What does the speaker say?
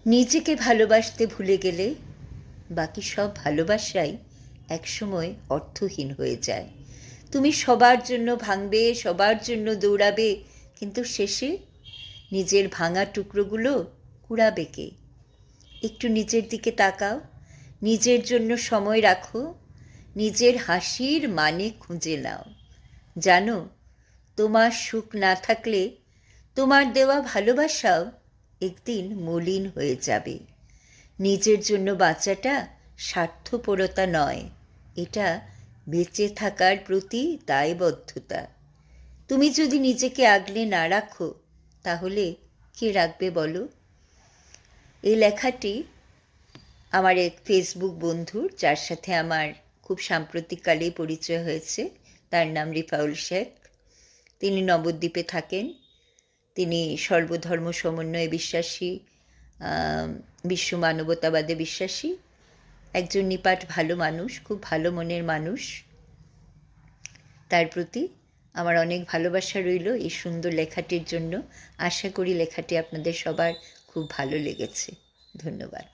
নিজেকে ভালোবাসতে ভুলে গেলে বাকি সব ভালোবাসাই একসময় অর্থহীন হয়ে যায়। তুমি সবার জন্য ভাঙবে, সবার জন্য দৌড়াবে, কিন্তু শেষে নিজের ভাঙা টুকরোগুলো কুড়াবে কে? একটু নিজের দিকে তাকাও, নিজের জন্য সময় রাখো, নিজের হাসির মানে খুঁজে নাও। জানো, তোমার সুখ না থাকলে তোমার দেওয়া ভালোবাসাও একদিন মলিন হয়ে যাবে। নিজের জন্য বাঁচাটা স্বার্থপরতা নয়, এটা বেঁচে থাকার প্রতি দায়বদ্ধতা। তুমি যদি নিজেকে আগলে না রাখো, তাহলে কে রাখবে বলো? এই লেখাটি আমার এক ফেসবুক বন্ধুর, যার সাথে আমার খুব সাম্প্রতিককালেই পরিচয় হয়েছে। তার নাম রিফাউল শেখ। তিনি নবদ্বীপে থাকেন। তিনি সর্বধর্ম সমন্বয়ে বিশ্বাসী, বিশ্ব মানবতাবাদে বিশ্বাসী, একজন নিপাট ভালো মানুষ, খুব ভালো মনের মানুষ। তার প্রতি আমার অনেক ভালোবাসা রইল এই সুন্দর লেখাটির জন্য। আশা করি লেখাটি আপনাদের সবার খুব ভালো লেগেছে। ধন্যবাদ।